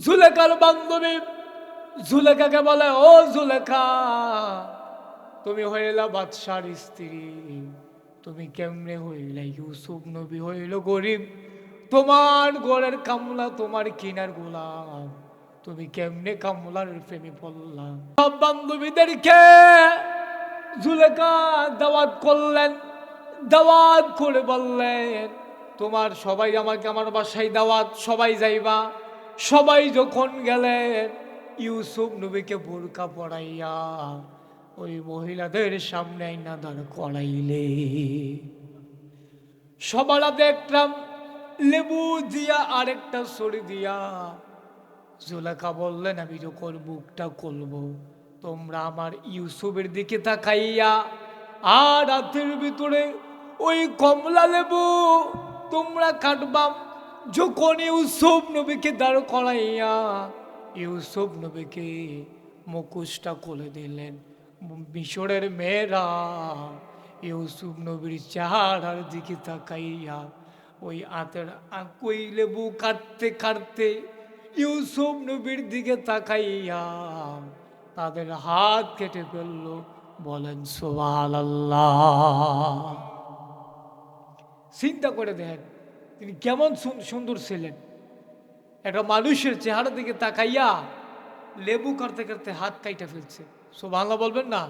জুলেখার বান্ধবী জুলেখাকে বলে, ও জুলেখা, তুমি হইলা বাদশার স্ত্রী, তুমি কেমনে হইলা ইউসুফ নবী হইল গরিব, তোমার ঘরের কামলা তোমার কিনার গোলাম, তুমি কেমনে কামলার প্রেমে পড়লা? সব বান্ধবীদেরকে জুলেখা দাওয়াত করলেন, দাওয়াত করে বললেন, তোমার সবাই আমাকে আমার বাসায় দাওয়াত, সবাই যাইবা। সবাই যখন গেলেন, ইউসুফ নবীকে বোরকা পড়াইয়া ওই মহিলাদের সামনে আইনা দাঁড় করাইলে সবারা দেখলাম লেবু দিয়া আরেকটা সরি দিয়া। জুলেখা বললেন, আমি যখন বুকটা করব, তোমরা আমার ইউসুফের দিকে তাকাইয়া আর রাতের ভিতরে ওই কমলা লেবু তোমরা কাটবাম। যখন ইউসুফ নবীকে দাঁড় করাইয়া ইউসুফ নবীকে মুখোশটা খুলে দিলেন, মিশরের মেয়েরা ইউসুফ নবীর চেহারার দিকে তাকাইয়া ওই আতের ওই লেবু কাটতে কাটতে ইউসুফ নবীর দিকে তাকাইয়া তাদের হাত কেটে ফেলল। বলেন সুবহানাল্লাহ। চিন্তা করে দেখেন তিনি কেমন সুন্দর ছিলেন। একটা মানুষের চেহারা দিকে তাকাইয়া লেবু কাটতে কাটতে হাত কাইটা ফেলছে। সুবহানাল্লাহ বলবেন না?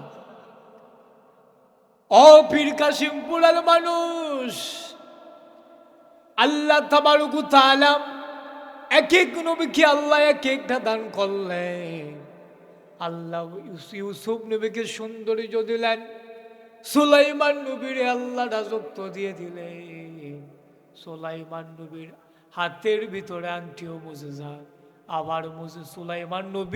ও পীর কাশিমপুরের মানুষ, আল্লাহ তাবারক ওয়া তাআলা এক এক নবীকে আল্লাহ এক একটা দান করলেন। আল্লাহ ইউসুফ নবীকে সৌন্দর্য দিলেন, সুলাইমান নবীর আল্লাহ রাজত্ব দিয়ে দিলেন। সুলাইমান নবীর হাতের ভিতরে আংটিও মুজেজা, আবার মুজে সুলাইমান নবী